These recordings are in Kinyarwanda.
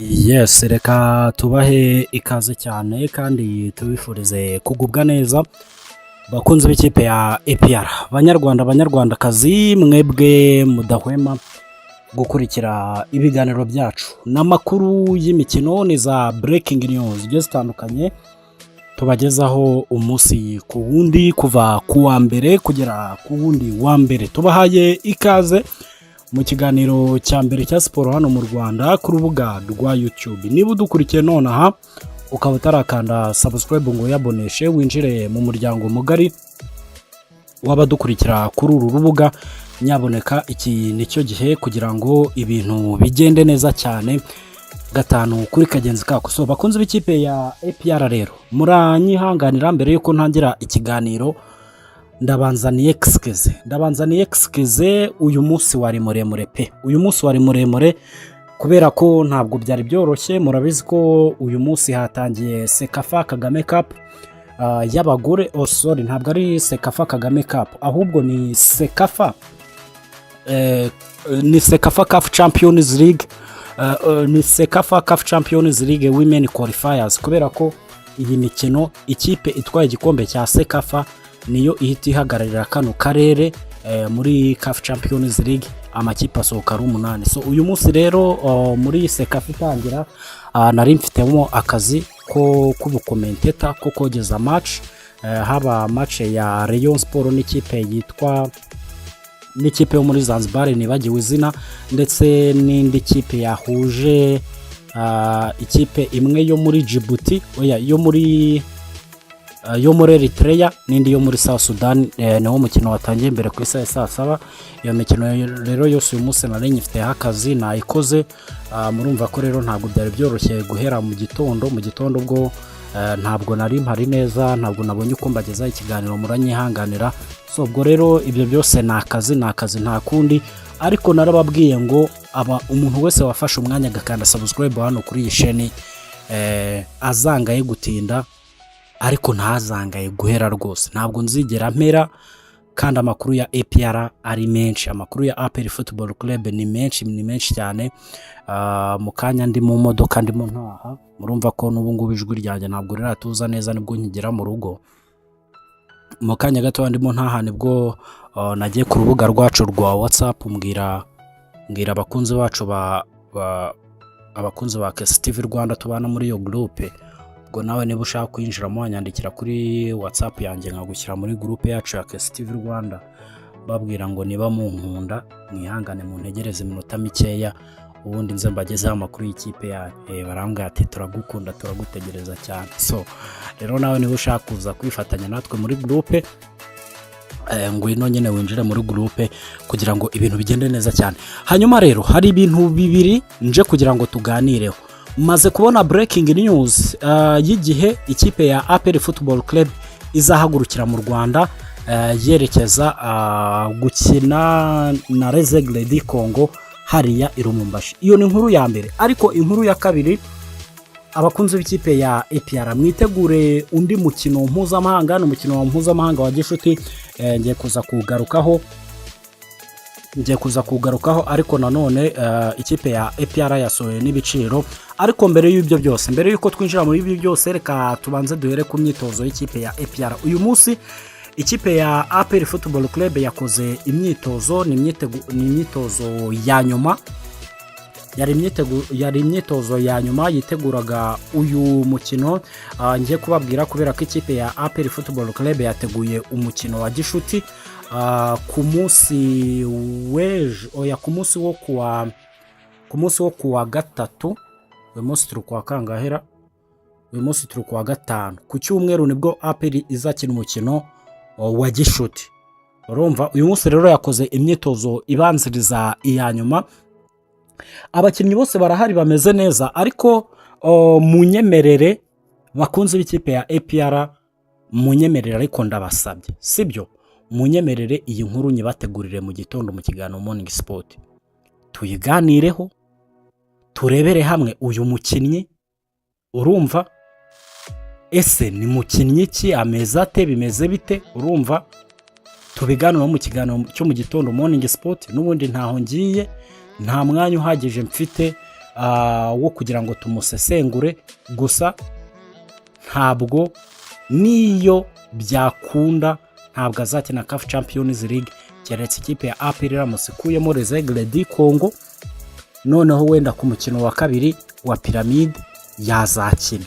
Yes, reka tubahe ikaze cyane kandi tubifurize kugubwa neza bakunze b'ikipe ya APR. Banyarwandakazi mwebwe mudahwema gukurikira ibiganiro byacu n'amakuru y'imikino ni za breaking news zigiye zitandukanye tubagezaho umunsi ku wundi kuva ku wa mbere kugera ku wundi wa mbere. Tubahaye ikaze mu kiganiro cya mbere cya siporo hano mu Rwanda ku rubuga rwa YouTube. Niba udukurikiye nonaha ukaba utarakanda subscribe ngo yaboneshe winjire mu muryango mugari w'abadukurikira kuri uru rubuga, nyaboneka iki nicyo gihe kugira ngo ibintu bigende neza cyane gatanu kuri kagenzi kako. So bakunze b'ikipe ya APR rero muranyihanganira mbere yuko ntangira ikiganiro ndabanzaniye excuse uyu munsi wari muremure pe. Uyu munsi wari muremure kubera ko ntabwo byari byoroshye. Murabizi ko uyu munsi hatangiye Sekafa Kagame Cup y'abagore. Sorry, ntabwo ari Sekafa Kagame Cup ahubwo ni Sekafa CAF Champions League. Ni Sekafa CAF Champions League Women Qualifiers, kubera ko iyi mikino ikipe itwaye igikombe cya Sekafa niyo ihita ihagararira kano karere muri CAF Champions League, amakipe asohoka ari 8. So uyu munsi rero muri Sekafa itangira nari mfitemo akazi ko kubukomenteta ko kogeza match, haba match ya Rayon Sport n'ikipe yo muri Zanzibar nibagiwe izina, ndetse n'indi kipe yahuje ikipe imwe yo muri Djibouti, yo muri Eritrea n'indi yo muri South Sudan. Niwo mukino watangiye mbere ku isaha saa 7. Iyo mikino rero yose uyu munsi nari nyifite akazi nayikoze. Murumva ko rero ntabwo byari byoroshye guhera mu gitondo bwo ntabwo nari mpari neza, ntabwo nabonye uko mbagezaho ikiganiro, muranyihanganira. So ubwo rero ibyo byose ni akazi nta kundi, ariko narababwiye ngo umuntu wese wafashe umwanya agakanda subscribe hano kuri iyi sheni azangaye gutinda ariko ntazangaye guhera rwose. Ntabwo nzigera mpera kandi amakuru ya APR ari menshi, amakuru ya APR Football Club ni menshi cyane. Mu kanya ndi mu modoka ndimo ntaha, murumva ko n'ubu ngubu ijwi ryanjye ntabwo riratuza neza, nibwo nkigera mu rugo. Mu kanya gato ndimo ntaha nibwo nagiye ku rubuga rwacu rwa WhatsApp mbwira abakunzi bacu abakunzi ba KSTV Rwanda tubana muri iyo groupe. Ubwo nawe niba ushaka kwinjiramo wanyandikira kuri WhatsApp yanjye nkagushyira muri groupe yacu ya KSTV Rwanda, babwira ngo niba mu nkunda mwihangane muntegereze iminota mikeya ubundi nze mbagezeho amakuru y'ikipe yanyu. Barambwira ati turagukunda turagutegereza cyane. So rero nawe niba ushaka kuza kwifatanya natwe muri groupe ngwino nyine winjire muri groupe kugira ngo ibintu bigende neza cyane. Hanyuma rero hari ibintu bibiri nje kugira ngo tuganireho. Maze kubona breaking news y'igihe ikipe ya APR Football Club izahagurukira mu Rwanda yerekeza gukina na Resegle di Congo hariya i Lumumbashi. Iyo ni inkuru ya mbere, ariko inkuru ya kabiri, abakunzi b'ikipe ya APR mwitegure undi mukino mpuzamahanga, n'umukino wa mpuzamahanga wa gishuti. Ngiye kuza kugarukaho ariko nanone ikipe ya APR yasohoye n'ibiciro. Ariko mbere y'ibyo byose, mbere yuko twinjira muri ibyo byose, reka tubanze duhere ku myitozo y'ikipe ya APR. Uyu munsi ikipe ya APR Football Club yakoze imyitozo, ni imyitozo ya nyuma, yari imyitozo ya nyuma yiteguraga uyu mukino. Ngiye kubabwira kubera ko ikipe ya APR Football Club yateguye umukino wa gishuti ku munsi wo kuwa gatatu. Uyu munsi turi kwa kangahera, uyu munsi turi kwa gatanu. Ku cyumweru nibwo APR izakina umukino wa gishuti. Urumva uyu munsi rero yakoze imyitozo ibanziriza iya nyuma. Abakinnyi bose barahari bameze neza, ariko munyemerere bakunze b'ikipe ya APR, munyemerere ariko ndabasabye, sibyo, munyemerere iyi nkuru nyibategurire mu gitondo mu kiganiro Morning Sport, tuyiganireho turebere hamwe uyu mukinnyi. Urumva ese ni mukinnyi ki, ameze ate, bimeze bite? Urumva tubiganiraho mu kiganiro cyo mu gitondo Morning Sport. N'ubundi ntaho ngiye, nta mwanya uhagije mfite wo kugira ngo tumusesengure, gusa ntabwo niyo byakunda ntabwo azakina CAF Champions League keretse ikipe ya APR iramutse ikuyemo Les Aigles du Congo, noneho wenda ku mukino wa kabiri wa Pyramide yazakina.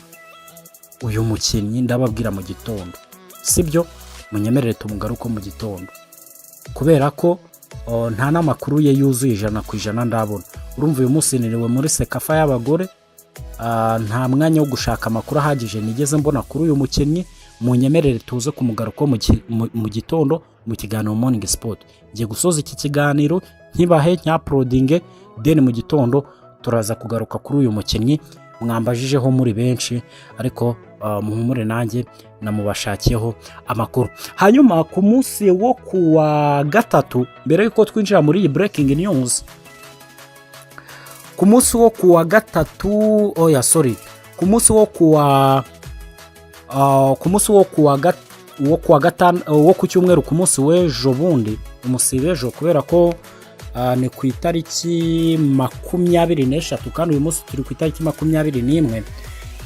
Uyu mukinnyi ndababwira mu gitondo, sibyo? Munyemerere tumugaruko mu gitondo kubera ko nta n'amakuru ye yuzuye 100% ndabona. Urumva uyu munsi niriwe muri Sekafa y'abagore, nta mwanya wo gushaka amakuru ahagije nigeze mbona kuri uyu mukinnyi. Munyemerere tuze kumugaruko mu gitondo mu kiganiro Morning Sport. Ngiye gusoza iki kiganiro nkibahe nyaplodinge, then mu gitondo turaza kugaruka kuri uyu mukinnyi mwambajijeho muri benshi, ariko muhumure nanjye namubashakiyeho amakuru. Hanyuma ku munsi wo kuwa gatatu, mbere yuko twinjira muri iyi breaking news, ku munsi wo kuwa gatatu, ku munsi wo kuwa gatanu wo ku cyumweru, ku munsi w'ejo bundi, umusibejo, kubera ko ni ku itariki 23 kandi uyu munsi turi ku itariki 21,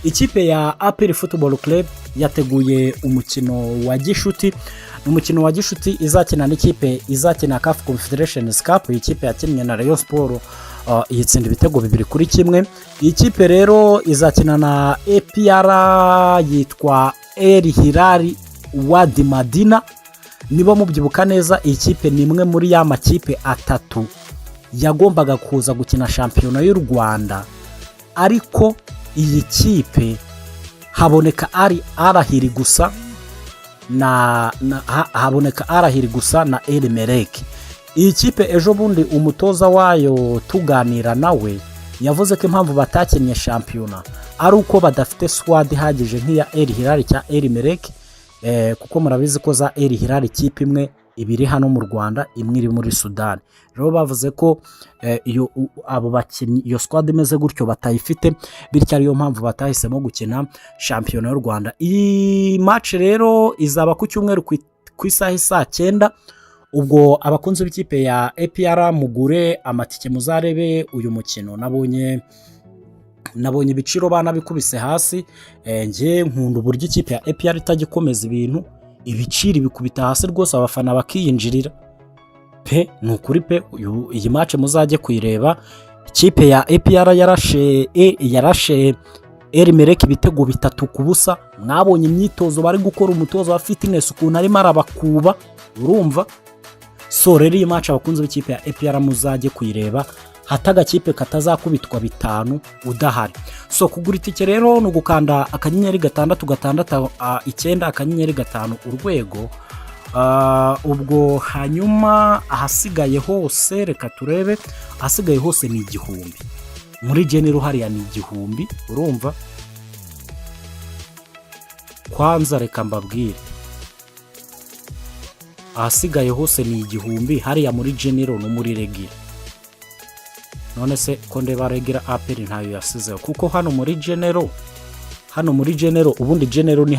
ikipe ya APR Football Club yateguye umukino wa gishuti. Umukino wa gishuti izakina n'ikipe izakina CAF Confederations Cup. Ikipe yakinnye na Rayon Sport yitsinda ibitego 2-1. Iyi kipe rero izakina na APR yitwa El Hilal Wadi Madina. Niba mubyibuka neza, iyi kipe ni imwe muri ya makipe atatu yagombaga kuza gukina shampiyona y'u Rwanda, ariko iyi kipe haboneka arahiri gusa na El Merreikh. Iyi kipe ejo bundi umutoza wayo tuganira nawe yavuze ko impamvu batakinnye shampiyona ari uko badafite squad ihagije nk'iya El Hilal cya El Merreikh, kuko murabizi ko za El Hilal ikipe imwe ibiri hano mu Rwanda, imwe iri muri Sudan. Rero bavuze ko abo bakinnyi iyo squad imeze gutyo batayifite, bityo ariyo mpamvu batahisemo gukina shampiyona y'u Rwanda. Iyi match rero izaba ku cyumweru ku isaha 9. Ubwo abakunzi b'ikipe ya APR mugure amatike muzarebe uyu mukino. Nabonye ibiciro banabikubise hasi. Nge nkunda uburyo ikipe ya APR itagikomeza ibintu, ibiciro bikubita hasi rwose, abafana bakiyinjirira pe. Nukuri pe, iyi match muzajye kuyireba. Ikipe ya APR yarashe El Merreikh ibitego 3-0. Mwabonye imyitozo bari gukora, umutozo wa fitness ukuntu arimo arabakuba, urumva? So rero iyi match abakunzi b'ikipe ya APR muzajye kuyireba, hataga kipe katazakubitwa 5 udahari. So kugura itike rero no gukanda akanyenyeri 669 akanyenyeri 5 urwego. Ubwo hanyuma ahasigaye hose, reka turebe, ahasigaye hose ni 1000 muri general, hariya ni 1000, urumva? Kwanza reka mbabwire, ahasigaye hose ni 1000 hariya muri general no muri regira. None se ko ndeba regira APR ntayo yasizeho, kuko hano muri general ubundi general ni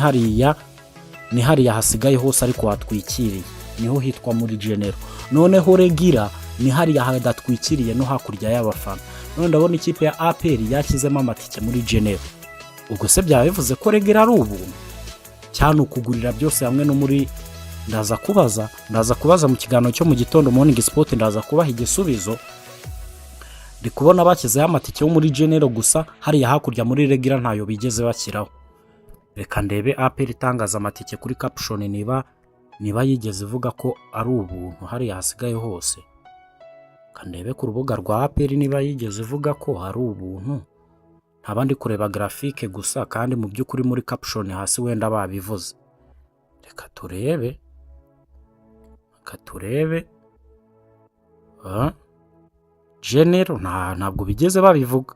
hariya hasigaye hose ariko hatwikiriye, niho hitwa muri general. Noneho regira ni hariya hadatwikiriye no hakurya y'abafana. None ndabona ikipe ya APR yashyizemo amatike muri general. Ubwo se byaba bivuze ko regira ari ubuntu cyane ukugurira byose hamwe no muri ndaza kubaza mu kiganiro cyo mu gitondo Morning Sport, ndaza kubaha igisubizo. Ndi kubona bakizeho amatike yo muri general gusa, hariya hakurya muri regira ntayo bigeze bashyiraho. Reka ndebe APR itangaza amatike kuri caption niba yigeze ivuga ko ari ubuntu hariya hasigaye hose. Kandebe ku rubuga rwa APR niba yigeze ivuga ko hari ubuntu. Ntabandi kureba graphique gusa, kandi mu by'ukuri muri caption hasi wenda babivuze. Reka turebe. General ntabwo bigeze babivuga.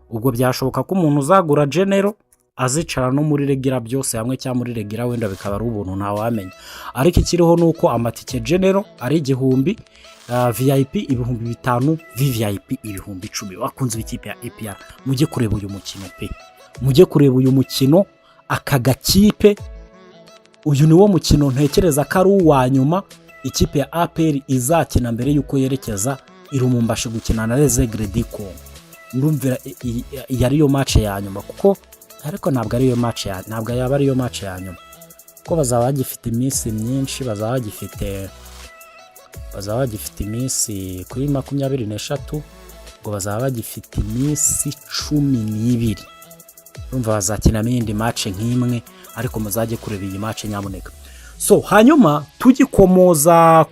Ubwo byashoboka ko umuntu uzagura general azicara no muri regira byose hamwe, cyangwa muri regira wenda bikaba ari ubuntu ntawamenya. Ariko ikiriho nuko amatike general ari 1000, VIP 5000, VVIP 1010. Bakunze ikipe ya APR mujye kureba uyu mukino pe, mujye kureba uyu mukino. Aka gakipe uyu niwo mukino ntekereza ko ari uwa nyuma ikipe ya APR izakina mbere yuko yerekeza i Lumumbashi gukina na Les Aigles du Congo. ndumvira yariyo match ya nyuma, kuko ariko ntabwo ariyo match ya ntabwo yaba ariyo match ya nyuma, kuko bazaba bagifite iminsi myinshi, bazaba bagifite iminsi kuri 23, ngo bazaba bagifite iminsi 12, urumva bazakinamo iyindi match nk'imwe, ariko muzajye kureba iyi match nyamuneka. So hanyuma tugikomoza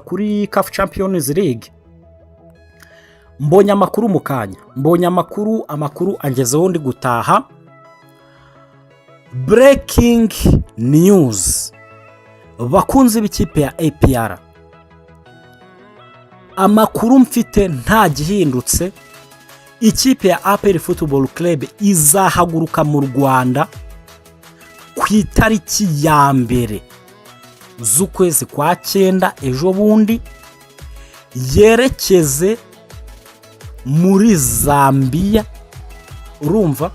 kuri CAF Champions League, mbonye amakuru mu kanya, amakuru angezeho ndi gutaha. Breaking news, bakunze b'ikipe ya APR, amakuru mfite nta gihindutse, ikipe ya APR Football Club izahaguruka mu Rwanda ku itariki ya mbere z'ukwezi kwa 9 ejo bundi, yerekeze muri Zambia, urumva,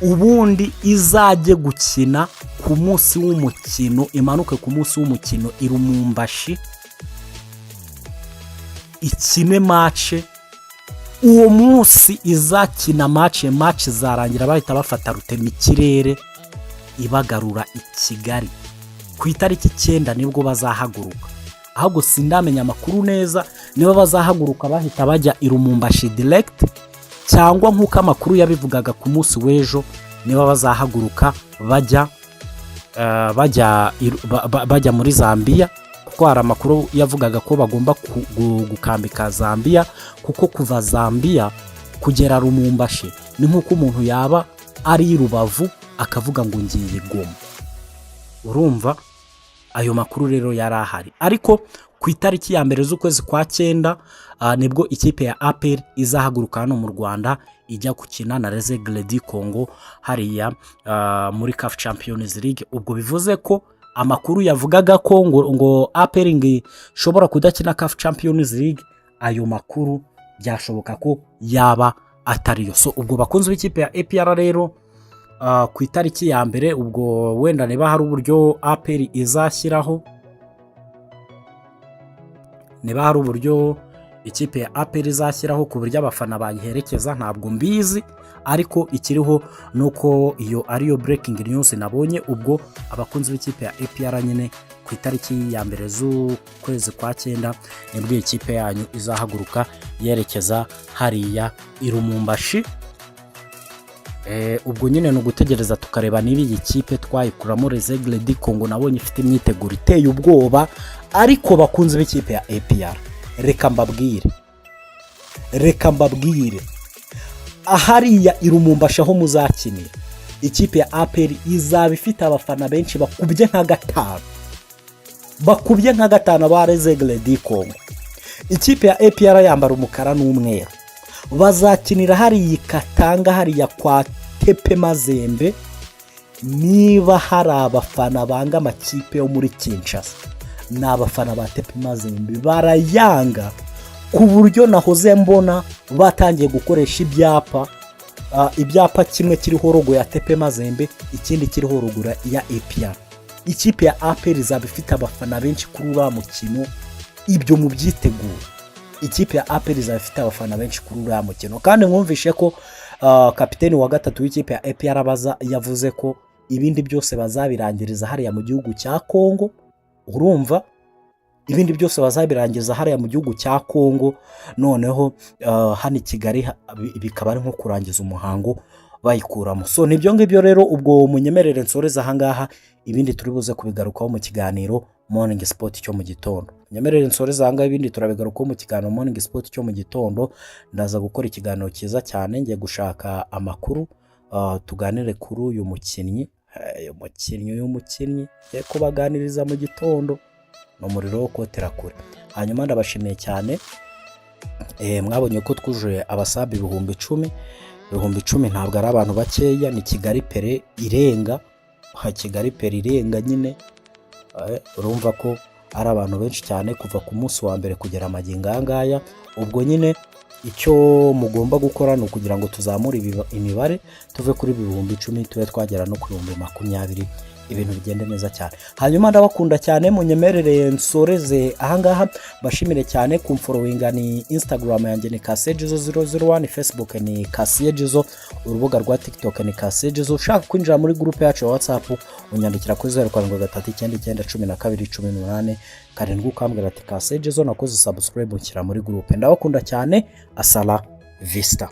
ubundi izajye gukina ku munsi w'umukino, imanuke ku munsi w'umukino i Lumumbashi, ikine match. Uwo munsi izakina match zarangira bahita bafata rutema ikirere ibagarura i Kigali ku itariki 9 nibwo bazahaguruka. Ahubwo sindamenya amakuru neza niba bazahaguruka bahita bajya i Lumumbashi direct, cyangwa nk'uko amakuru yabivugaga ku munsi w'ejo niba bazahaguruka bajya muri Zambia, kuko hari amakuru yavugaga ko bagomba gukambika Zambia, kuko kuva Zambia kugera Lumumbashi ni nk'uko umuntu yaba ari i Rubavu akavuga ngo ngiye Goma, urumva. Ayo makuru rero yarahari, ariko ku itariki ya mbere z'ukwezi kwa 9 nibwo ikipe ya APR izahaguruka hano mu Rwanda ijya gukina na Les Aigles du Congo hariya muri CAF Champions League. Ubwo bivuze ko amakuru yavugaga ko ngo APR ishobora kudakina CAF Champions League, ayo makuru byashoboka ko yaba atariyo. So ubwo bakunze b'ikipe ya APR rero ku itariki ya mbere, ubwo wenda niba hari uburyo APR izashyiraho, niba hari uburyo ikipe ya APR izashyiraho ku buryo abafana bayiherekeza ntabwo mbizi, ariko ikiriho nuko iyo ariyo breaking news nabonye. Ubwo abakunzi b'ikipe ya APR nyine ku itariki ya mbere z'ukwezi kwa 9 nibwo ikipe yanyu izahaguruka yerekeza hariya i Lumumbashi. Ubwo nyine no gutegereza tukareba niba iyi kipe twayikuramo Les Aigles du Congo, nabonye ifite imyiteguro iteye ubwoba. Ariko bakunze b'ikipe ya APR, reka mbabwire ahariya i Lumumbashi aho muzakinira, ikipe ya APR izaba ifite abafana benshi bakubye nka gatanu ba Les Aigles du Congo. Ikipe ya APR yambara umukara n'umweru, bazakinira hariya Katanga, hariya kwa Tepe Mazembe. Niba hari abafana banga amakipe yo muri Kinshasa, n'abafana ba Tepe Mazembe barayanga, ku buryo nahoze mbona batangiye gukoresha ibyapa kimwe kiriho logo ya Tepe Mazembe, ikindi kiriho logo ya APR. Ikipe ya APR izaba ifite abafana benshi kuri uriya mukino, ibyo mu byiteguro. Ikipe ya APR izaba ifite abafana benshi kuri uriya mukino, kandi mwumvishe ko kapiteni wa gatatu w'ikipe ya APR yavuze ko ibindi byose bazabirangiriza hariya mu gihugu cya Kongo, urumva, ibindi byose bazabirangiriza hariya mu gihugu cya Kongo, noneho hano i Kigali bikaba ari nko kurangiza umuhango bayikuramo. So nibyo ngibyo rero, ubwo munyemerere nsoreza ahangaha, ibindi turi buze kubigarukaho mu kiganiro Morning Sport cyo mu gitondo. Nyemerere nsoreza ahangaha, ibindi turabigarukaho mu kiganiro Morning Sport cyo mu gitondo. Ndaza gukora ikiganiro cyiza cyane, ngiye gushaka amakuru tuganire kuri uyu mukinnyi ye kubaganiriza mu gitondo no muriro wo kotera kure. Hanyuma ndabashimiye cyane, mwabonye ko twujuje abasabi 10,000. 10,000 ntabwo ari abantu bakeya, ni Kigali Pere irenga, Kigali Pere irenga nyine. Urumva ko ari abantu benshi cyane kuva ku munsi wa mbere kugera amagingo angaya. Ubwo nyine icyo mugomba gukora ni ukugira ngo tuzamure imibare tuve kuri 10,000 tube twagera no ku 20,000 ibintu bigende neza cyane. Hanyuma ndabakunda cyane, munyemerere nsoreze ahangaha, bashimire cyane kumfollowinga. Ni Instagram yanjye ni Kasejizo 001, Facebook ni Kasiyejizo, urubuga rwa TikTok ni Kasiyejizo. Ushaka kwinjira muri groupe yacu ya WhatsApp unyandikira kuri 0739991218 karindwi ukambwira ati Kasejizo nakoze subscribe nshyira muri groupe. Ndabakunda cyane, asala vista.